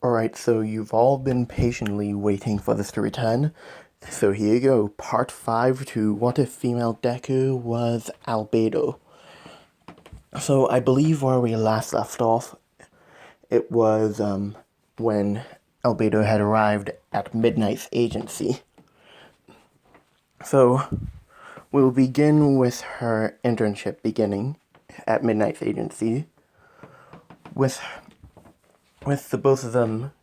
Alright, so you've all been patiently waiting for this to return. So here you go, part 5 to What If Female Deku Was Albedo. So I believe where we last left off, it was when Albedo had arrived at Midnight's agency. So we'll begin with her internship beginning at Midnight's agency, with the both of them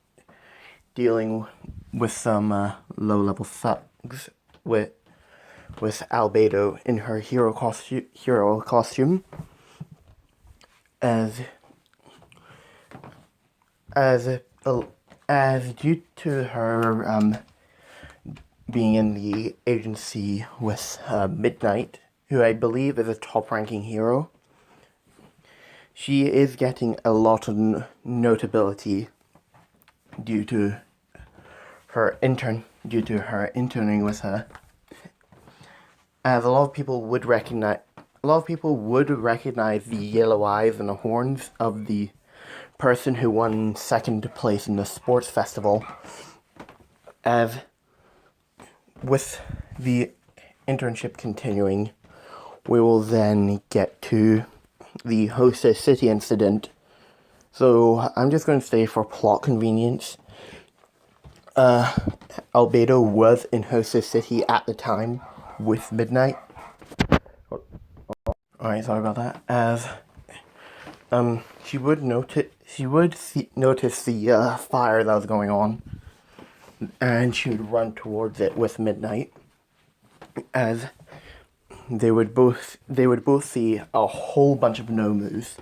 dealing with some low-level thugs with Albedo in her hero costume as due to her being in the agency with Midnight, who I believe is a top-ranking hero. She is getting a lot of notability due to her interning with her, as a lot of people would recognize the yellow eyes and the horns of the person who won second place in the sports festival. As with the internship continuing, we will then get to the Hostess City incident. So I'm just going to say, for plot convenience, Albedo was in Hostess City at the time with Midnight. Alright, sorry about that. As she would notice the fire that was going on, and she would run towards it with Midnight. As they would both see a whole bunch of Nomus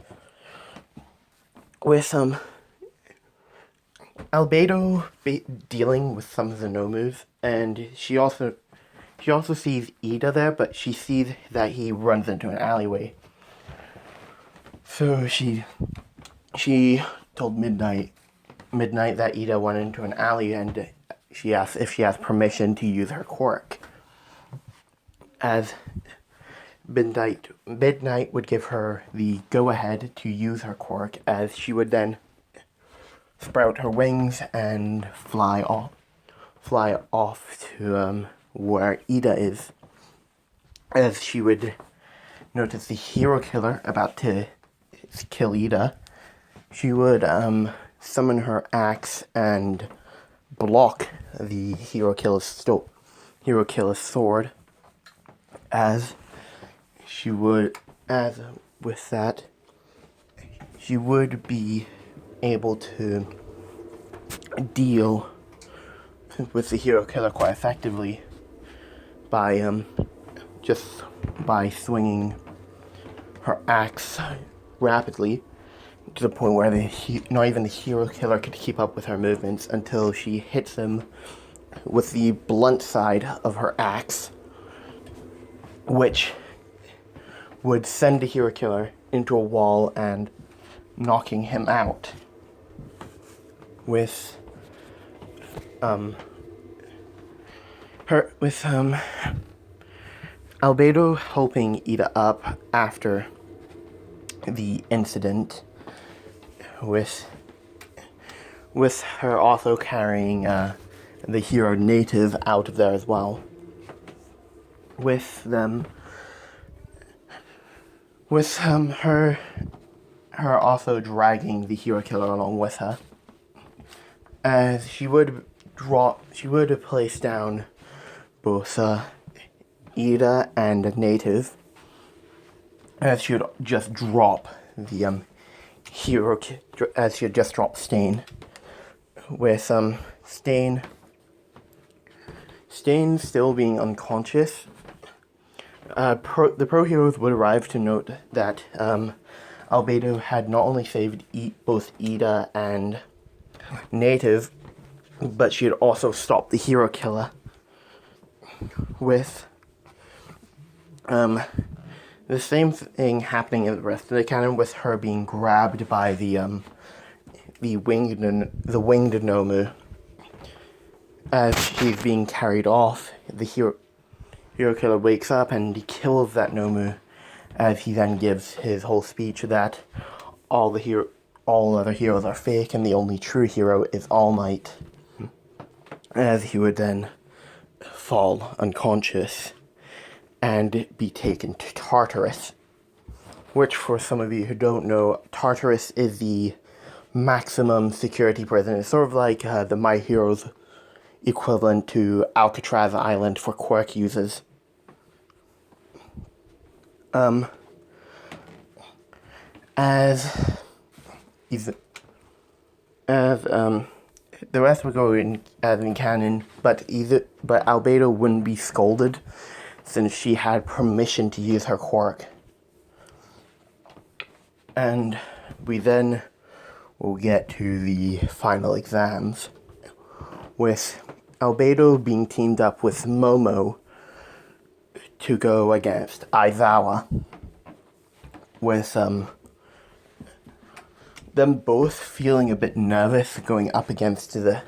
with Albedo dealing with some of the Nomus, and she also sees Ida there, but she sees that he runs into an alleyway. So she told Midnight that Ida went into an alley, and she asked if she has permission to use her quirk. As Midnight would give her the go-ahead to use her quirk, as she would then sprout her wings and fly off to where Ida is. As she would notice the hero killer about to kill Ida, she would summon her axe and block the hero killer's sword. With that, she would be able to deal with the hero killer quite effectively by swinging her axe rapidly, to the point where not even the hero killer could keep up with her movements, until she hits him with the blunt side of her axe, which would send the hero killer into a wall and knocking him out. With Albedo helping Ida up after the incident, with her also carrying the hero native out of there as well. Her also dragging the hero killer along with her, as she would place down both Ida and native, as she would just drop the as she had just dropped Stain, with Stain still being unconscious. The pro heroes would arrive to note that Albedo had not only saved both Ida and native, but she had also stopped the hero killer. With the same thing happening in the rest of the canon, with her being grabbed by the winged Nomu. As she's being carried off, the hero killer wakes up and he kills that Nomu, as he then gives his whole speech that all the all other heroes are fake and the only true hero is All Might, as he would then fall unconscious and be taken to Tartarus, which, for some of you who don't know, Tartarus is the maximum security prison. It's sort of like the My Heroes equivalent to Alcatraz Island for quirk users. As the rest would go in as in canon, but Albedo wouldn't be scolded since she had permission to use her quirk. And we then will get to the final exams, with Albedo being teamed up with Momo to go against Aizawa, with them both feeling a bit nervous going up against the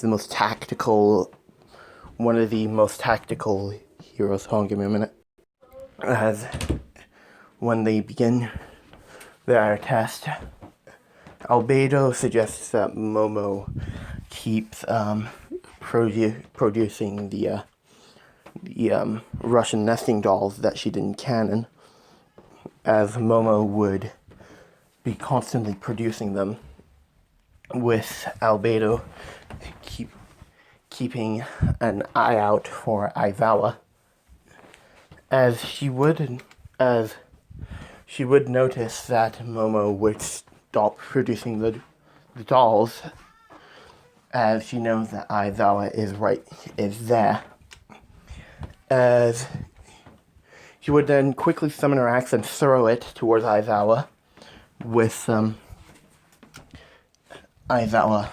most tactical, one of the most tactical heroes. Hold on, give me a minute. As when they begin their test, Albedo suggests that Momo keeps producing the Russian nesting dolls that she did in canon, as Momo would be constantly producing them, with Albedo keeping an eye out for Aizawa, as she would notice that Momo would stop producing the dolls, as she knows that Aizawa is there. As she would then quickly summon her axe and throw it towards Aizawa, with Aizawa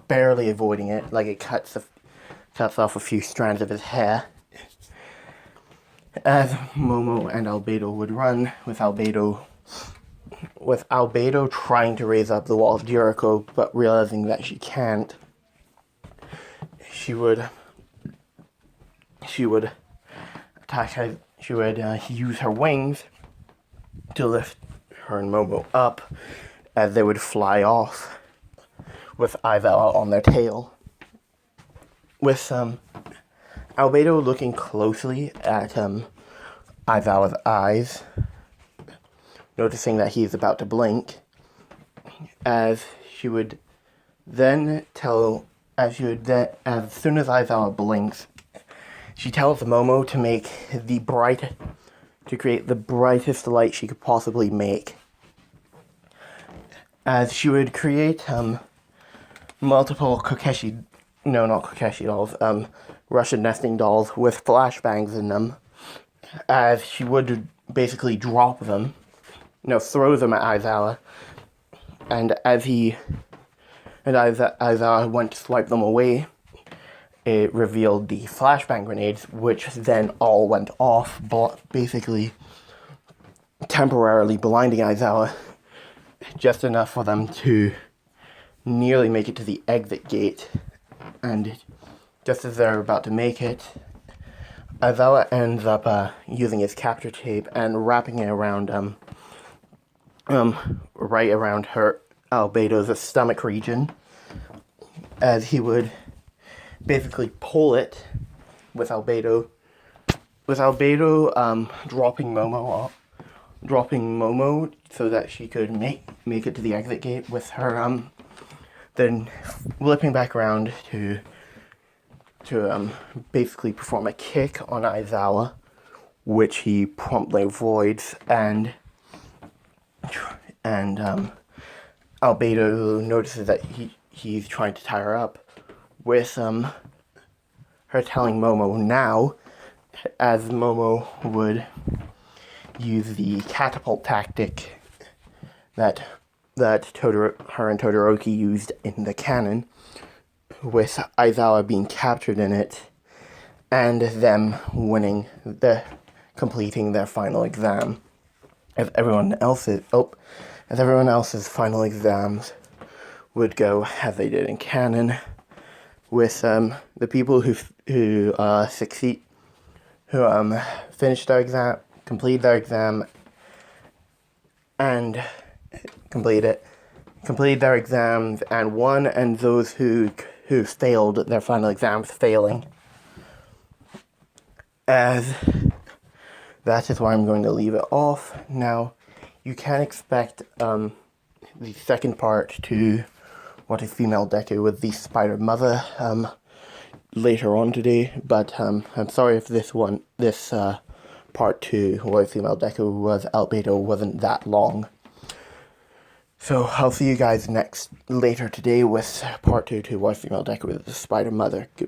barely avoiding it, like it cuts off a few strands of his hair. As Momo and Albedo would run, with Albedo trying to raise up the wall of Jericho, but realizing that she can't, she would attack her. She would use her wings to lift her and Momo up, as they would fly off, with Aizawa on their tail. With Albedo looking closely at Aizawa's eyes, noticing that he's about to blink, as soon as Aizawa blinks, she tells Momo to create the brightest light she could possibly make, as she would create multiple Russian nesting dolls with flashbangs in them, as she would basically drop them, throw them at Aizawa, and as Aizawa went to swipe them away, it revealed the flashbang grenades, which then all went off, basically temporarily blinding Aizawa, just enough for them to nearly make it to the exit gate. And just as they're about to make it, Aizawa ends up using his capture tape and wrapping it around right around her Albedo's stomach region, as he would basically pull it with Albedo dropping Momo so that she could make it to the exit gate, with her then flipping back around to basically perform a kick on Aizawa, which he promptly avoids, and Albedo notices that he's trying to tie her up, with her telling Momo now, as Momo would use the catapult tactic that her and Todoroki used in the canon, with Aizawa being captured in it, and them completing their final exam, as everyone else's final exams would go as they did in canon, with the people who finish their exam, complete their exam, and completed their exams and won, and those who failed their final exams failing. As that is why I'm going to leave it off. Now, you can expect the second part to What is Female Deku with the Spider Mother later on today, but I'm sorry if this part 2, What is Female Deku was albedo, wasn't that long. So I'll see you guys later today with part 2 to What is Female Deku with the Spider Mother.